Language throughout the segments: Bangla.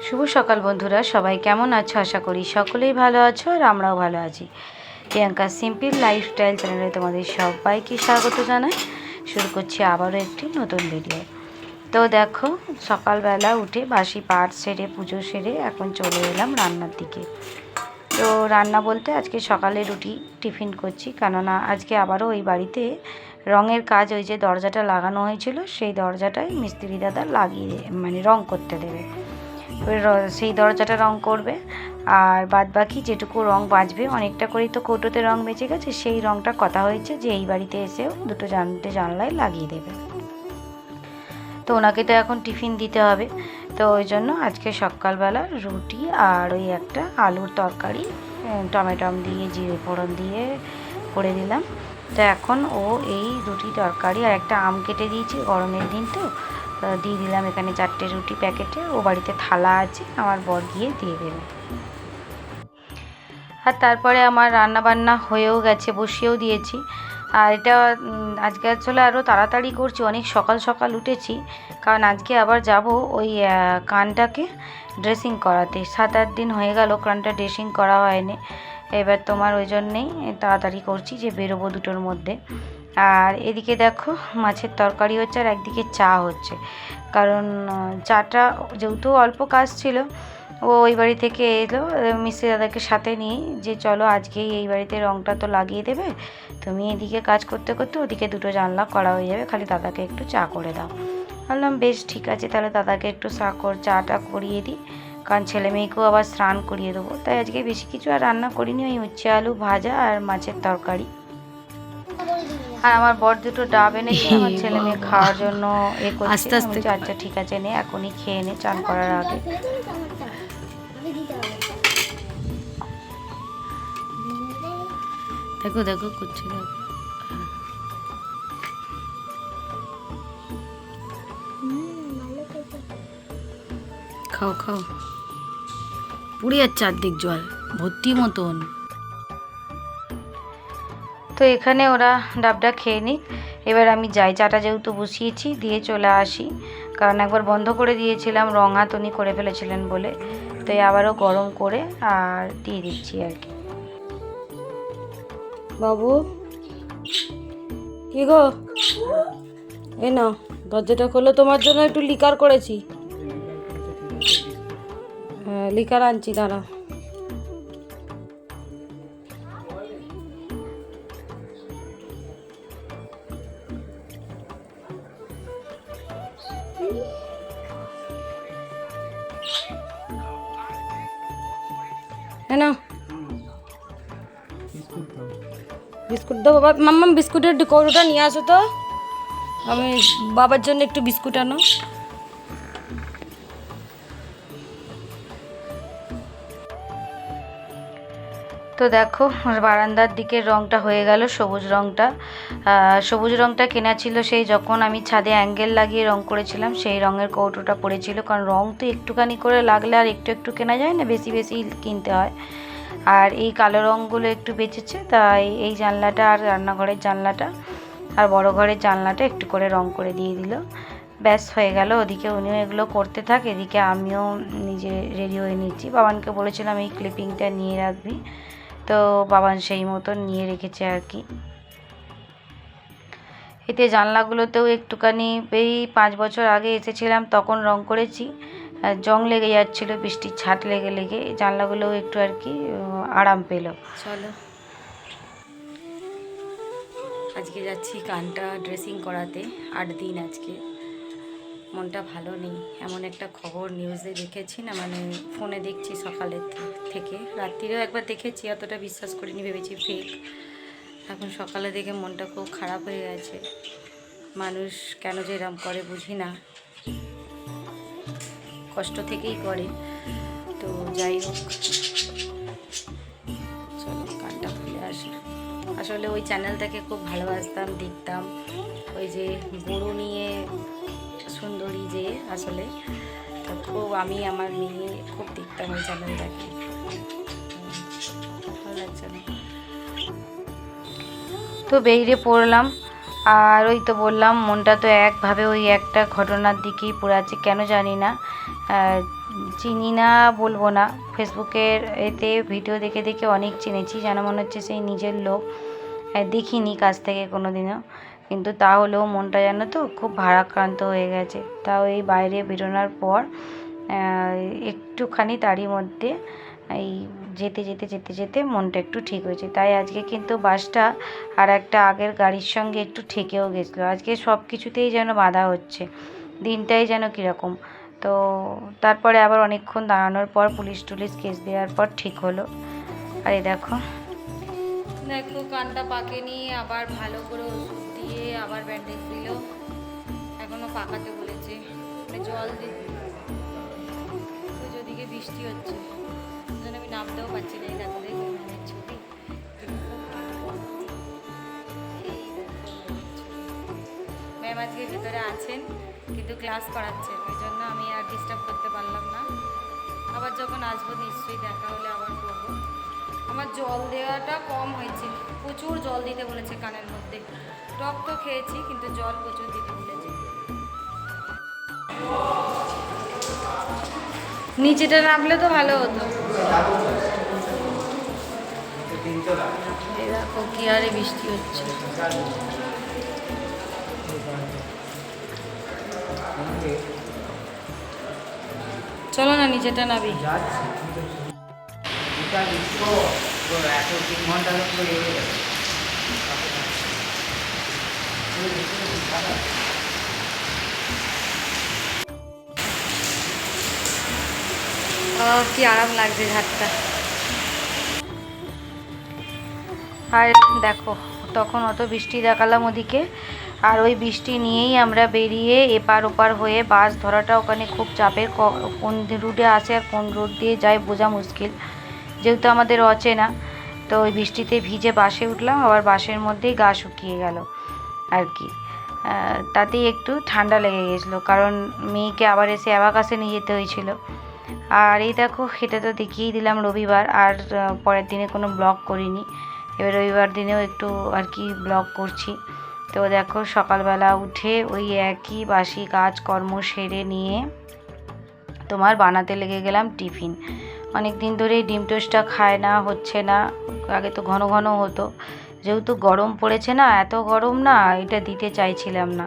শুভ সকাল বন্ধুরা, সবাই কেমন আছো? আশা করি সকলেই ভালো আছো আর আমরাও ভালো আছি। প্রিয়াঙ্কা সিম্পল লাইফস্টাইল চ্যানেলে তোমাদের সবাইকে স্বাগত জানাই। শুরু করছি আবারও একটি নতুন ভিডিও। তো দেখো, সকালবেলা উঠে বাসি পাট সেরে পুজো সেরে এখন চলে এলাম রান্নার দিকে। তো রান্না বলতে আজকে সকালে রুটি টিফিন করছি, কেননা আজকে আবারও ওই বাড়িতে রঙের কাজ, ওই যে দরজাটা লাগানো হয়েছিল সেই দরজাটায় মিস্ত্রি দাদা লাগিয়ে রং করতে দেবে। সেই দরজাটা রং করবে, আর বাদ বাকি যেটুকু রং বাঁচবে, অনেকটা করেই তো কৌটোতে রং বেঁচে গেছে, সেই রংটা কথা হয়েছে যে এই বাড়িতে এসেও দুটো জানলায় লাগিয়ে দেবে। তো ওনাকে তো এখন টিফিন দিতে হবে, তো ওই জন্য আজকে সকালবেলা রুটি আর ওই একটা আলুর তরকারি টমেটম দিয়ে জিরে ফোড়ন দিয়ে করে দিলাম। তো এখন ও এই রুটি তরকারি আর একটা আম কেটে দিয়েছি, গরমের দিন তো দিয়ে দিলাম এখানে 4টে রুটি প্যাকেটে। ও বাড়িতে থালা আছে, আমার বর গিয়ে দিয়ে দেবে। আর তারপরে আমার রান্না বান্না হয়েও গেছে, বসিয়েও দিয়েছি। আর এটা আজকে আসলে আরও তাড়াতাড়ি করছি, অনেক সকাল সকাল উঠেছি, কারণ আজকে আবার যাব ওই কানটাকে ড্রেসিং করাতে। 7-8 দিন হয়ে গেল কানটা ড্রেসিং করা হয়নি। এবার তোমার ওই জন্যেই তাড়াতাড়ি করছি যে বেরোবো দুটোর মধ্যে। আর এদিকে দেখো মাছের তরকারি হচ্ছে আর একদিকে চা হচ্ছে, কারণ চাটা যেহেতু অল্প কাজ ছিল, ও ওই বাড়ি থেকে এলো মিস্ত্রি দাদাকে সাথে নিয়ে, যে চলো আজকেই এই বাড়িতে রংটা তো লাগিয়ে দেবে, তুমি এদিকে কাজ করতে করতে ওদিকে দুটো জানলা করা হয়ে যাবে, খালি দাদাকে একটু চা করে দাও। বললাম বেশ ঠিক আছে, তাহলে দাদাকে একটু চাটা করিয়ে দিই, কারণ ছেলে মেয়েকেও আবার স্নান করিয়ে দেবো। তাই আজকে বেশি কিছু আর রান্না করিনি, ওই উচ্ছে আলু ভাজা আর মাছের তরকারি। আর আমার বর দুটো ডাব এনেছে আমার ছেলে মেয়ে খাওয়ার জন্য করছে। আচ্ছা ঠিক আছে, নে এখনই খেয়ে নে চান করার আগে। দেখো দেখো করছে, দেখো খাও খাও, পুড়ে যাচ্ছে অর্ধেক জল ভর্তি মতন। তো এখানে ওরা ডাবটা খেয়ে নিক, এবার আমি যাই, চাটা যেহেতু বসিয়েছি দিয়ে চলে আসি, কারণ একবার বন্ধ করে দিয়েছিলাম, রং হাত উনি করে ফেলেছিলেন বলে, তাই আবারও গরম করে আর দিয়ে দিচ্ছি আর কি। বাবু কি গো, এ নাও দরজাটা খোলো, তোমার জন্য একটু লিকার করেছি। হ্যাঁ লিকার আনছি, দাঁড়াও। হ্যাঁ না বিস্কুট দাও বাবা, মাম্মা বিস্কুটের কৌটোটা নিয়ে আসো তো, আমি বাবার জন্য একটু বিস্কুট আনো। তো দেখো বারান্দার দিকের রংটা হয়ে গেল, সবুজ রংটা। সবুজ রংটা কেনা ছিল সেই যখন আমি ছাদে অ্যাঙ্গেল লাগিয়ে রং করেছিলাম, সেই রঙের কৌটোটা পড়েছিল, কারণ রং তো একটুখানি করে লাগলে আর একটু একটু কেনা যায় না, বেশি বেশি কিনতে হয়। আর এই কালো রঙগুলো একটু বেঁচেছে, তাই এই জানলাটা আর রান্নাঘরের জানলাটা আর বড় ঘরের জানলাটা একটু করে রং করে দিয়ে দিল, ব্যাস হয়ে গেল। ওদিকে উনিও এগুলো করতে থাকে, এদিকে আমিও নিজে রেডি হয়ে নিচ্ছি। বাবানকে বলেছিলাম এই ক্লিপিংটা নিয়ে রাখবি, তো বাবান সেই মতন নিয়ে রেখেছে আর কি। এতে জানলাগুলোতেও একটুখানি এই 5 বছর আগে এসেছিলাম তখন রং করেছি, জং লেগে যাচ্ছিলো, বৃষ্টির ছাট লেগে লেগে জানলাগুলোও একটু আর কি আরাম পেল। চলো আজকে যাচ্ছি কানটা ড্রেসিং করাতে, 8 দিন আজকে। মনটা ভালো নেই, এমন একটা খবর নিউজে দেখেছি না, ফোনে দেখছি সকালের থেকে, রাত্রিরেও একবার দেখেছি, অতটা বিশ্বাস করিনি, ভেবেছি ফেক। এখন সকালে দেখে মনটা খুব খারাপ হয়ে গেছে। মানুষ কেন যে এরম করে বুঝি না, কষ্ট থেকেই করে। তো যাই হোক, চলো কানটা খুলে আসি। আসলে ওই চ্যানেলটাকে খুব ভালোবাসতাম, দেখতাম, ওই যে গরু নিয়ে সুন্দরী যে, আসলে তো খুব আমি আমার মেয়ে খুব দেখতাম ওই চ্যানেলটাকে, ভালো লাগছে না। তো বেরিয়ে পড়লাম, আর ওই তো বললাম মনটা তো একভাবে ওই একটা ঘটনার দিকেই পড়ে আছে, কেন জানি না। চিনি না বলবো না, ফেসবুকের এতে ভিডিও দেখে দেখে অনেক চিনেছি, যেন মনে হচ্ছে সেই নিজের লোক। দেখিনি কাছ থেকে কোনো দিনও, কিন্তু তাহলেও মনটা যেন তো খুব ভারাক্রান্ত হয়ে গেছে। তাও এই বাইরে বেরোনোর পর একটুখানি তারই মধ্যে এই যেতে যেতে যেতে যেতে মনটা একটু ঠিক হয়েছে। তাই আজকে কিন্তু বাসটা আর একটা আগের গাড়ির সঙ্গে একটু ঠেকেও গেছিলো। আজকে সব কিছুতেই যেন বাধা হচ্ছে, দিনটাই যেন কীরকম। তো তারপরে আবার অনেকক্ষণ দাঁড়ানোর পর পুলিশ টুলিশ কেস দেওয়ার পর ঠিক হলো। আর এই দেখো দেখো কানটা পাকেনি, আবার ভালো করে ওষুধ দিয়ে আবার ব্যান্ডেজ দিল, এখনও পাকাতে বলেছে। জল পুজোর দিকে বৃষ্টি হচ্ছে, জন্য আমি নামতেও পারছি না। এই দেখো দেখো ছবি, ম্যাম আজকে ভেতরে আছেন কিন্তু ক্লাস করাচ্ছেন, ওই জন্য আমি আর ডিস্টার্ব করতে পারলাম না। আবার যখন আসবো নিশ্চয়ই দেখা হলে আবার করবো। আমার জল দেওয়াটা কম হয়েছে, প্রচুর জল দিতে বলেছে কানের মধ্যে। টক তো খেয়েছি কিন্তু জল প্রচুর দিতে বলেছে। নিচেটা নামলে তো ভালো হতো। দেখো কি আরে বৃষ্টি হচ্ছে। চলো না নিচেটা নাবি। কি আরাম লাগছে ঘাটটা। আর দেখো তখন অত বৃষ্টি দেখালাম ওদিকে, আর ওই বৃষ্টি নিয়েই আমরা বেরিয়ে এপার ওপার হয়ে বাস ধরাটা ওখানে খুব চাপের। কোন রুটে আসে আর কোন রুট দিয়ে যায় বোঝা মুশকিল, যেহেতু আমাদের অচেনা। তো ওই বৃষ্টিতে ভিজে বাসে উঠলাম, আবার বাসের মধ্যেই গা শুকিয়ে গেল আর কি। তাতেই একটু ঠান্ডা লেগে গেছিলো, কারণ মেয়েকে আবার এসে অ্যাবাকাসে নিয়ে যেতে হয়েছিল। আর এই দেখো এটা তো দেখিয়েই দিলাম রবিবার, আর পরের দিনে কোনো ব্লগ করিনি। এবার রবিবার দিনেও একটু আর কি ব্লগ করছি। তো দেখো সকালবেলা উঠে ওই একই বাসি কাজকর্ম সেরে নিয়ে তোমার বানাতে লেগে গেলাম টিফিন। অনেক দিন ধরেই ডিম টোস্টটা খায় না, হচ্ছে না। আগে তো ঘন ঘন হতো, যেহেতু গরম পড়েছে না, এত গরম না, এটা দিতে চাইছিলাম না,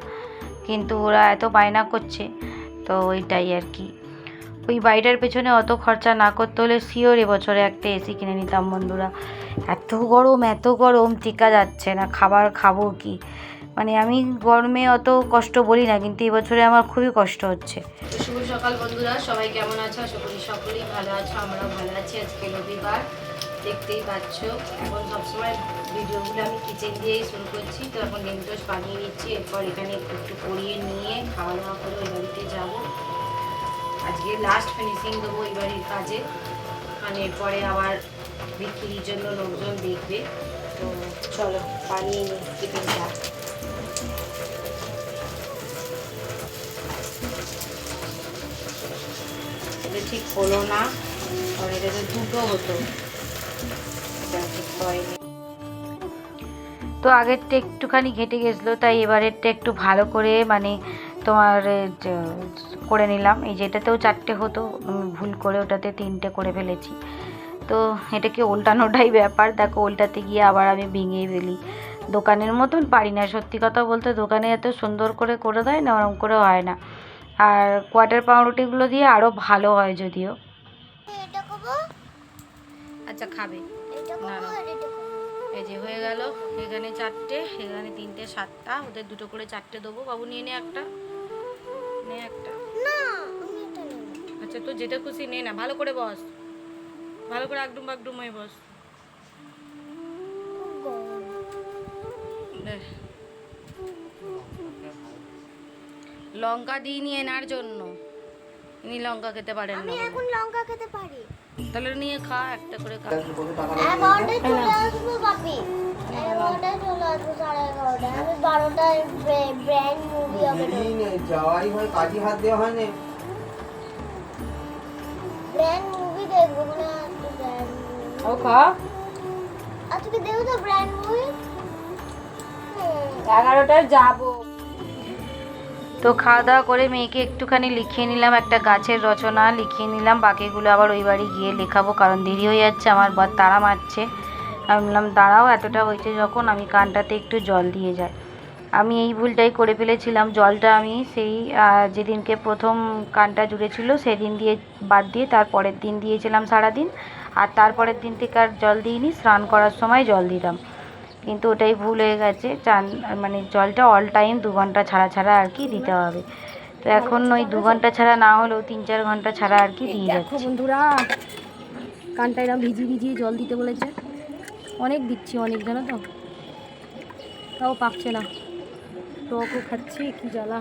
কিন্তু ওরা এত বায়না করছে, তো ওইটাই আর কি। ওই বাড়িটার পেছনে অত খরচা না করতে হলে শিওর এবছরে একটা এসি কিনে নিতাম বন্ধুরা। এত গরম টিকা যাচ্ছে না, খাবার খাবো কি, মানে আমি গরমে অত কষ্ট বলি না, কিন্তু এবছরে আমার খুবই কষ্ট হচ্ছে। শুভ সকাল বন্ধুরা, সবাই কেমন আছো? আশা করি সকলেই ভালো আছো, আমরাও ভালো আছি। আজকে রবিবার, দেখতেই পাচ্ছ। এখন সবসময় ভিডিওগুলো আমি কিচেন দিয়েই শুরু করছি। তো এখন ডিম টোস্ট বানিয়ে নিচ্ছি, এরপর এখানে একটু করিয়ে নিয়ে খাওয়া দাওয়া করে ওই বাড়িতে যাবো। আজকে লাস্ট ফিনিশিং দেবো এই বাড়ির কাজে, মানে এরপরে আবার বিক্রির জন্য লোকজন দেখবে। তো চলো বানিয়ে নিই টিফিনটা। এটা ঠিক হলো না, আর এটা তো দুটো হতো, এটা ঠিক হয়নি। তো আগেরটা একটুখানি ঘেটে গেছিলো, তাই এবারেরটা একটু ভালো করে মানে তোমার করে নিলাম। এই যেটাতেও 4টে হতো, ভুল করে ওটাতে 3টে করে ফেলেছি। তো এটাকে উল্টানোটাই ব্যাপার। দেখো উল্টাতে গিয়ে আবার আমি ভেঙেই ফেলি। দোকানের মতন পারি না, সত্যি কথা বলতে। দোকানে এত সুন্দর করে দেয় না, ওরকম করে হয় না। আর কোয়ার্টার পাউরুটিগুলো দিয়ে আরও ভালো হয় যদিও। আচ্ছা খাবে না? এই যে হয়ে গেল, এখানে 4টে, এখানে 3টে, 7টা, ওদের 2টো করে 4টে দেবো। বাবু নিয়ে নে একটা, নে একটা। আচ্ছা তো যেটা খুশি নে না, ভালো করে বস, ভালো করে একদম বাগডুম হয়ে বস। লঙ্কা দিয়ে নিয়ে এনার জন্য, ইনি লঙ্কা খেতে পারেন না। আমি এখন লঙ্কা খেতে পারি, তাহলে নিয়ে খা, একটা করে খা। আমি 12টায় ব্র্যান্ড মুভি হবে, যাওয়াই হয়, কাজী হাত দেওয়া হয় না, ব্র্যান্ড মুভি দেখবো না। ও খা, আজকে দেখো তো ব্র্যান্ড মুভি, 11টায় যাবো। তো খাওয়া দাওয়া করে মেয়েকে একটুখানি লিখিয়ে নিলাম, একটা গাছের রচনা লিখিয়ে নিলাম, বাকিগুলো আবার ওই বাড়ি গিয়ে লেখাবো, কারণ দেরি হয়ে যাচ্ছে। আমার বর তাড়া মারছে। আমি বললাম দাঁড়াও, এতটা হয়েছে যখন আমি কানটাতে একটু জল দিয়ে যাই। আমি এই ভুলটাই করে ফেলেছিলাম, জলটা আমি সেই যেদিনকে প্রথম কানটা জুড়েছিল সেদিন দিয়ে বাদ দিয়ে তারপরের দিন দিয়েছিলাম সারাদিন, আর তারপরের দিন থেকে আর জল দিইনি, স্নান করার সময় জল দিতাম। কিন্তু ওটাই ভুল হয়ে গেছে, মানে জলটা অল টাইম 2 ঘন্টা ছাড়া ছাড়া আর কি দিতে হবে। তো এখন ওই 2 ঘন্টা ছাড়া না হলেও 3-4 ঘন্টা ছাড়া আর কি দিয়ে যাচ্ছে। বন্ধুরা, কানটা এরকম ভিজিয়ে জল দিতে বলেছে, অনেক দিচ্ছি, অনেক, জানো তো, তাও পাকছে না। টকও খাচ্ছি, কি জ্বালা।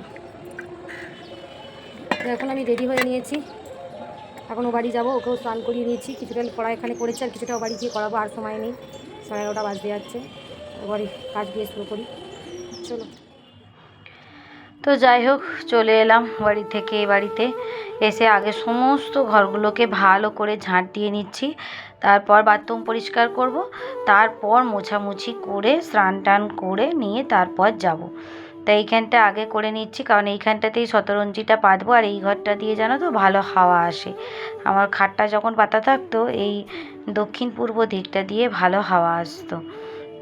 এখন আমি রেডি হয়ে নিয়েছি, এখন ও বাড়ি যাবো, ওকেও স্নান করিয়ে নিয়েছি, কিছুটা পড়া এখানে করেছি আর কিছুটা ও বাড়ি গিয়ে করাবো, আর সময় নেই, 11:30 বাজতে যাচ্ছে, বাড়ি কাজ দিয়ে শুরু করি, চলো। তো যাই হোক, চলে এলাম বাড়ি থেকে। বাড়িতে এসে আগে সমস্ত ঘরগুলোকে ভালো করে ঝাঁট দিয়ে নিচ্ছি, তারপর বাথরুম পরিষ্কার করব, তারপর মোছামুছি করে স্নান টান করে নিয়ে তারপর যাব। তাই এইখানটা আগে করে নিচ্ছি, কারণ এইখানটাতেই শতরঞ্জিটা পাতবো, আর এই ঘরটা দিয়ে জানো তো ভালো হাওয়া আসে। আমার খাটটা যখন পাতা থাকতো এই দক্ষিণ পূর্ব দিকটা দিয়ে ভালো হাওয়া আসতো।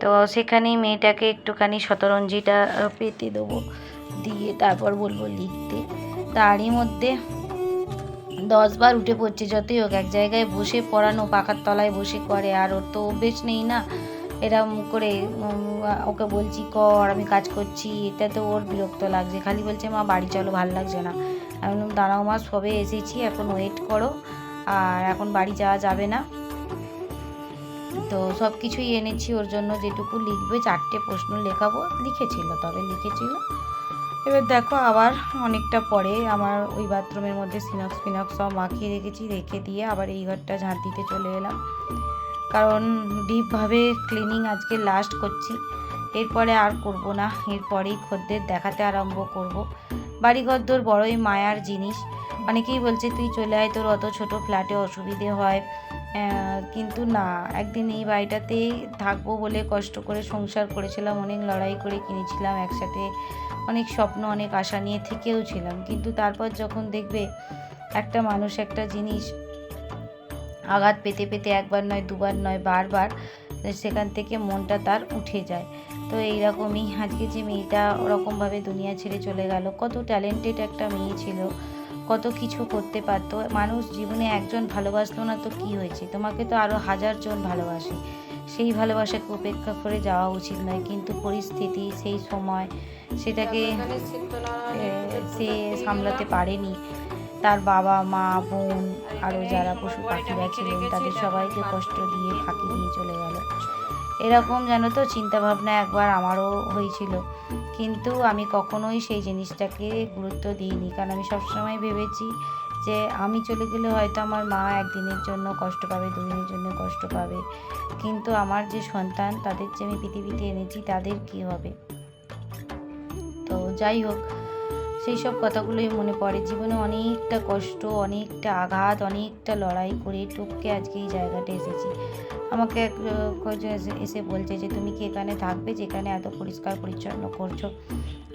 তো সেখানেই মেয়েটাকে একটুখানি শতরঞ্জিটা পেতে দেবো, দিয়ে তারপর বলবো লিখতে। তারই মধ্যে 10 বার উঠে পড়ছে। যতই হোক এক জায়গায় বসে পড়ানো, পাখার তলায় বসে করে, আর ওর তো অভ্যেস নেই না এরম করে। ওকে বলছি কর, আমি কাজ করছি, এটা তো ওর বিরক্ত লাগছে, খালি বলছে মা বাড়ি চলো, ভাল লাগছে না। আমি বললাম দাঁড়াও মা, সবে এসেছি, এখন ওয়েট করো, আর এখন বাড়ি যাওয়া যাবে না। তো সব কিছুই এনেছি ওর জন্য, যেটুকু লিখবে, 4টে প্রশ্ন লেখাবো, লিখেছিল। এবার দেখো আবার অনেকটা পরে আমার ওই বাথরুমের মধ্যে সিনক্স ফিনক্স সব মাখিয়ে রেখেছি, রেখে দিয়ে আবার এই ঘরটা ঝাঁট দিতে চলে এলাম, কারণ ডিপভাবে ক্লিনিং আজকে লাস্ট করছি, এরপরে আর করব না, এরপরেই খদ্দের দেখাতে আরম্ভ করব। বাড়িঘরদোর বড়ই মায়ার জিনিস। অনেকেই বলছে তুই চলে আয়, তোর অত ছোট ফ্ল্যাটে অসুবিধে হয়, কিন্তু না, একদিন এই বাড়িটাতেই থাকবো বলে কষ্ট করে সংসার করেছিলাম, অনেক লড়াই করে কিনেছিলাম, একসাথে অনেক স্বপ্ন অনেক আশা নিয়ে থেকেও ছিলাম, কিন্তু তারপর যখন দেখবে একটা মানুষ একটা জিনিস আঘাত পেতে পেতে একবার নয়, দুবার নয়, বারবার সেখান থেকে মনটা তার উঠে যায়। তো এইরকমই আজকে যে মেয়েটা ওরকমভাবে দুনিয়া ছেড়ে চলে গেল, কত ট্যালেন্টেড একটা মেয়ে ছিল, কত কিছু করতে পারতো। মানুষ জীবনে একজন ভালোবাসলো না তো কি হয়েছে, তোমাকে তো আরও 1000 জন ভালোবাসে, সেই ভালোবাসাকে উপেক্ষা করে যাওয়া উচিত নয়, কিন্তু পরিস্থিতি সেই সময় সেটাকে সে সামলাতে পারেনি। তার বাবা মা বোন আরও যারা পশু পাখিরা ছিলেন তাদের সবাইকে কষ্ট দিয়ে ফাঁকি দিয়ে চলে গেল। এরকম জানো তো চিন্তাভাবনা একবার আমারও হয়েছিল, কিন্তু আমি কখনোই সেই জিনিসটাকে গুরুত্ব দিইনি, কারণ আমি সবসময় ভেবেছি যে আমি চলে গেলে হয়তো আমার মা একদিনের জন্য কষ্ট পাবে, দুদিনের জন্য কষ্ট পাবে, কিন্তু আমার যে সন্তান তাদের যে আমি পৃথিবীতে এনেছি তাদের কি হবে। তো যাই হোক, সেই সব কথাগুলোই মনে পড়ে। জীবনে অনেকটা কষ্ট, অনেকটা আঘাত, অনেকটা লড়াই করে টপকে আজকে এই জায়গাটা এসেছি। আমাকে এসে বলছে যে তুমি কি এখানে থাকবে, যেখানে এত পরিষ্কার পরিচ্ছন্ন করছো?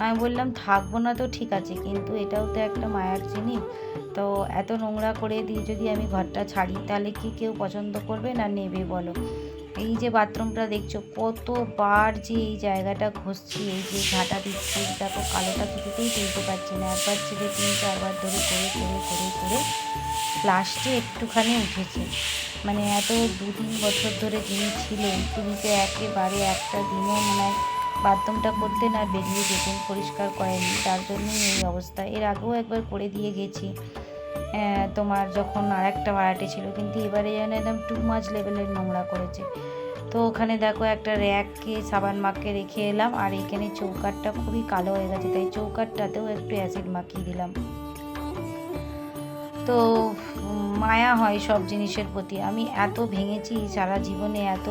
আমি বললাম থাকবো না তো ঠিক আছে, কিন্তু এটাও তো একটা মায়ার জিনিস, তো এত নোংরা করে দিয়ে যদি আমি ঘরটা ছাড়ি তাহলে কি কেউ পছন্দ করবে না নেবে বলো? এই যে বাথরুমটা দেখছো, কতবার যে এই জায়গাটা ঘষছি, এই যে ঝাঁটা দিচ্ছি, দেখো কালোটা কিছুতেই তুলতে পারছি না, একবার ছেড়ে 3-4 বার ধরে করে করে করে করে লাস্টে একটুখানি উঠেছে। মানে এত 2-3 বছর ধরে যিনি ছিলেন তিনি তো একেবারে একটা দিনও মনে হয় বাথরুমটা করতেন আর বেরিয়ে যেতেন, পরিষ্কার করেননি, তার জন্যই এই অবস্থা। এর আগেও একবার করে দিয়ে গেছি তোমার যখন আর একটা ভাড়াটে ছিল, কিন্তু এবারে যেন একদম টু মাচ লেভেলের নোংরা করেছে। তো ওখানে দেখো একটা র্যাককে সাবান মাখিয়ে রেখে এলাম, আর এইখানে চৌকাঠটা খুবই কালো হয়ে গেছে, তাই চৌকাঠটাতেও একটু অ্যাসিড মাখিয়ে দিলাম। তো মায়া হয় সব জিনিসের প্রতি। আমি এত ভেঙেছি সারা জীবনে, এত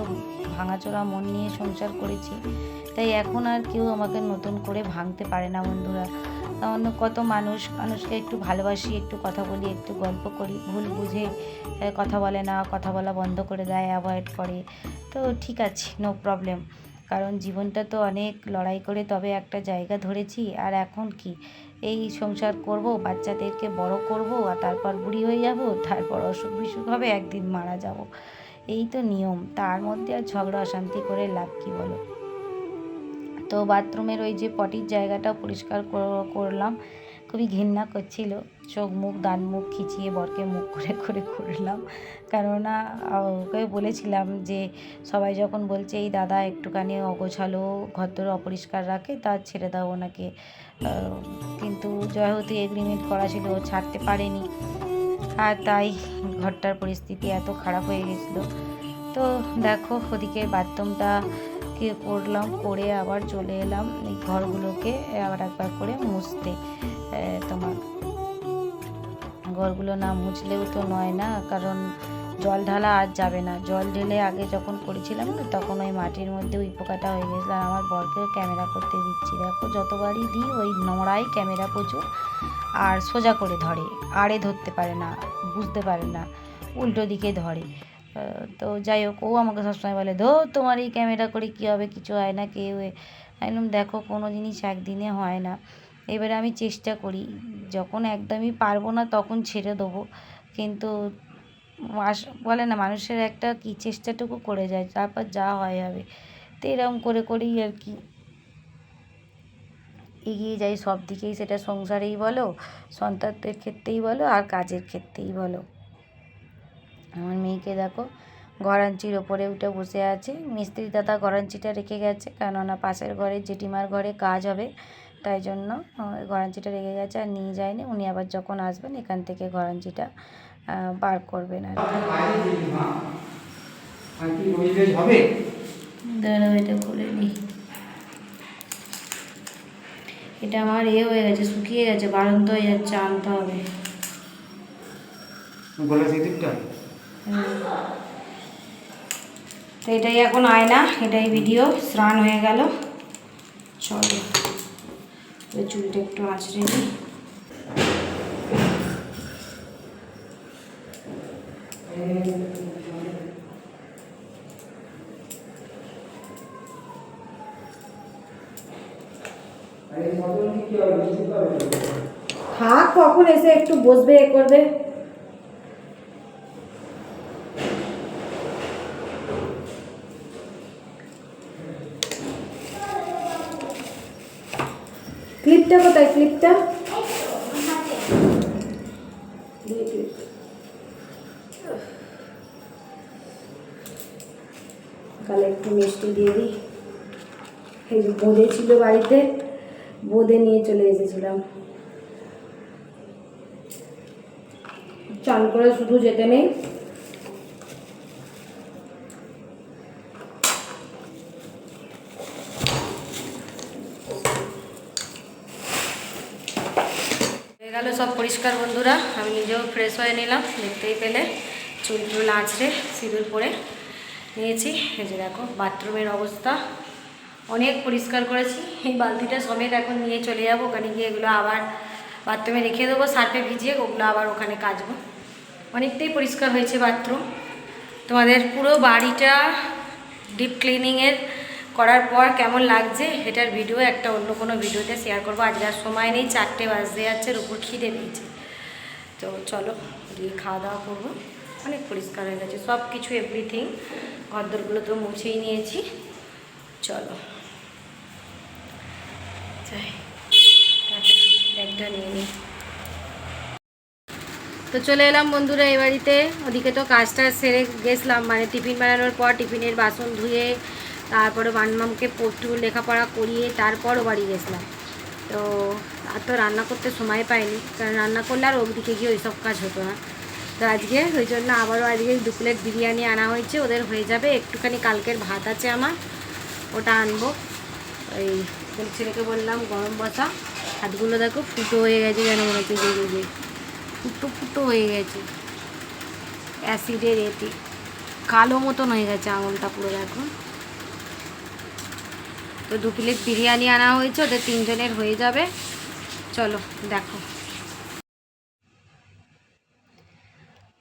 ভাঙাচোরা মন নিয়ে সংসার করেছি, তাই এখন আর কেউ আমাকে নতুন করে ভাঙতে পারে না বন্ধুরা। অন্য কত মানুষকে একটু ভালোবাসি, একটু কথা বলি, একটু গল্প করি, ভুল বুঝে কথা বলে না, কথা বলা বন্ধ করে দেয়, অ্যাভয়েড করে। তো ঠিক আছে, নো প্রবলেম, কারণ জীবনটা তো অনেক লড়াই করে তবে একটা জায়গা ধরেছি, আর এখন কি এই সংসার করব, বাচ্চাদেরকে বড় করব, আর তারপর বুড়ি হয়ে যাব, তারপর অসুখ বিসুখ হবে, একদিন মারা যাব। এই তো নিয়ম, তার মধ্যে আর ঝগড়া অশান্তি করে লাভ কী বলো। তো বাথরুমের ওই যে পটির জায়গাটা পরিষ্কার করলাম, খুবই ঘৃণা করছিল, চোখ মুখ দান মুখ খিচিয়ে বরকে মুখ করে করে করলাম। কেননা ওকে বলেছিলাম যে সবাই যখন বলছে এই দাদা একটুখানি অগোছালো ঘরদোর অপরিষ্কার রাখে, তা ছেড়ে দাও ওনাকে। কিন্তু যেহেতু এগ্রিমেন্ট করা ছিল, ও ছাড়তে পারেনি, আর তাই ঘরটার পরিস্থিতি এত খারাপ হয়ে গেছিলো। তো দেখো ওদিকে বাথরুমটা করলাম, করে আবার চলে এলাম এই ঘরগুলোকে আবার একবার করে মুছতে। তোমার ঘরগুলো না মুছলেও তো নয় না, কারণ জল ঢালা আর যাবে না। জল ঢেলে আগে যখন করেছিলাম না, তখন ওই মাটির মধ্যে ওই পোকাটা হয়ে গেছিলো। আর আমার বরকেও ক্যামেরা করতে দিচ্ছি, দেখো যতবারই দিই ওই নোংরাই ক্যামেরা প্রচুর, আর সোজা করে ধরে, আড়ে ধরতে পারে না, বুঝতে পারে না, উল্টো দিকে ধরে। তো যাই হোক, ও আমাকে সবসময় বলে ধো তোমার এই ক্যামেরা করে কী হবে, কিছু হয় না, কেউ একদম দেখো কোনো জিনিস একদিনে হয় না। এবারে আমি চেষ্টা করি, যখন একদমই পারবো না তখন ছেড়ে দেবো, কিন্তু বলে না মানুষের একটা কি চেষ্টাটুকু করে যায়, তারপর যা হয় হবে। তো এরকম করে করেই আর কি এগিয়ে যাই সব দিকেই, সেটা সংসারেই বলো, সন্তানদের ক্ষেত্রেই বলো, আর কাজের ক্ষেত্রেই বলো। আমার মেয়েকে দেখো গড়াঞ্চির ওপরে উঠে বসে আছে, মিস্ত্রি দাদা গড়াঞ্চিটা রেখে গেছে, কেননা পাশের ঘরে জেঠিমার ঘরে কাজ হবে, তাই জন্য গড়াঞ্চিটা রেখে গেছে, আর নিয়ে যায়নি। উনি আবার যখন আসবেন এখান থেকে গড়াঞ্চিটা বার করবেন আর কি। দাঁড়াও এটা করে নিই, এটা আমার হয়ে গেছে, শুকিয়ে গেছে, বাড়ন্ত হয়ে যাচ্ছে, আনতে হবে। তো এটাই এখন আয়না, এটাই ভিডিও। স্নান হয়ে গেল, চলো চুলটা একটু আঁচড়ে নিই। থাক, কখন এসে একটু বসবে এ করবে। ক্লিপটা কোথায়, ক্লিপটা তাহলে একটু মিষ্টি দিয়ে দিই। এই যে বোঁদে ছিল বাড়িতে, বোঁদে নিয়ে চলে এসেছিলাম। চান করে শুধু যেতে নেই, হয়ে গেল সব পরিষ্কার বন্ধুরা। আমি নিজেও ফ্রেশ হয়ে নিলাম, দেখতেই পেলে চুল টুল আঁচড়ে সিঁদুর পরে নিয়েছি। এই যে দেখো বাথরুমের অবস্থা, অনেক পরিষ্কার করেছি। এই বালতিটা সমেত এখন নিয়ে চলে যাবো, ওখানে গিয়ে এগুলো আবার বাথরুমে রেখে দেবো, সার্ফে ভিজিয়ে ওগুলো আবার ওখানে কাচবো। অনেকটাই পরিষ্কার হয়েছে বাথরুম। তোমাদের পুরো বাড়িটা ডিপ ক্লিনিংয়ের করার পর কেমন লাগছে এটার ভিডিও একটা অন্য কোনো ভিডিওতে শেয়ার করবো। আজ আর সময় নেই, 4টে বাজতে যাচ্ছে, উপর খিদে পেয়েছে। তো চলো গিয়ে খাওয়া দাওয়া করবো। অনেক পরিষ্কার হয়ে গেছে সব কিছু, এভরিথিং। ঘরদোরগুলো তো মুছেই নিয়েছি, চলো যাই, ব্যাগটা নিয়ে নিই। তো চলে এলাম বন্ধুরা এই বাড়িতে। ওদিকে তো কাজটা সেরে গেছিলাম, মানে টিফিন বানানোর পর টিফিনের বাসন ধুয়ে, তারপরে বানমামকে একটু লেখাপড়া করিয়ে তারপরও বাড়ি গেছিলাম। তো আর তো রান্না করতে সময় পাইনি, কারণ রান্না করলে আর ওদিকে গিয়ে ওই সব কাজ হতো না। তো আজকে ওই জন্য আবারও আজকে 2 প্লেট বিরিয়ানি আনা হয়েছে, ওদের হয়ে যাবে। একটুখানি কালকের ভাত আছে আমার, ওটা আনবো। ওই ছেলেকে বললাম গরম বসা। হাতগুলো দেখো ফুটো হয়ে গেছে, যেন মনে হচ্ছে যে ফুটো ফুটো হয়ে গেছে অ্যাসিডের এতে, কালো মতন হয়ে গেছে আঙুলটা পুরো দেখো। তো 2 প্লেট বিরিয়ানি আনা হয়েছে, ওদের 3 জনের হয়ে যাবে। চলো দেখো।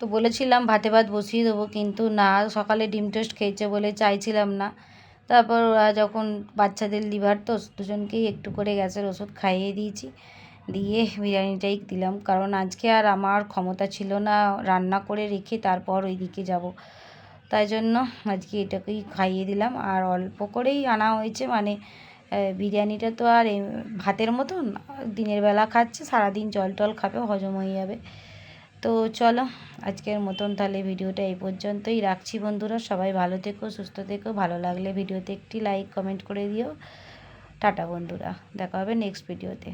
তো বলেছিলাম ভাতে ভাত বসিয়ে দেবো, কিন্তু না, সকালে ডিম টোস্ট খেয়েছে বলে চাইছিলাম না। তারপর ওরা যখন বাচ্চাদের লিভার তো দুজনকেই একটু করে গ্যাসের ওষুধ খাইয়ে দিয়েছি, দিয়ে বিরিয়ানিটাই দিলাম, কারণ আজকে আর আমার ক্ষমতা ছিল না রান্না করে রেখে তারপর ওই দিকে যাব, তাই জন্য আজকে এটাকেই খাইয়ে দিলাম। আর অল্প করেই আনা হয়েছে, মানে বিরিয়ানিটা তো আর ভাতের মতন দিনের বেলা খাচ্ছে, সারাদিন জল টল খাবে, হজম হয়ে যাবে। তো চলো আজকের মতন তাহলে ভিডিওটা এই পর্যন্তই রাখছি বন্ধুরা। সবাই ভালো থেকো, সুস্থ থেকো। ভালো লাগলে ভিডিওতে একটি লাইক কমেন্ট করে দিও। টাটা বন্ধুরা, দেখা হবে নেক্সট ভিডিওতে।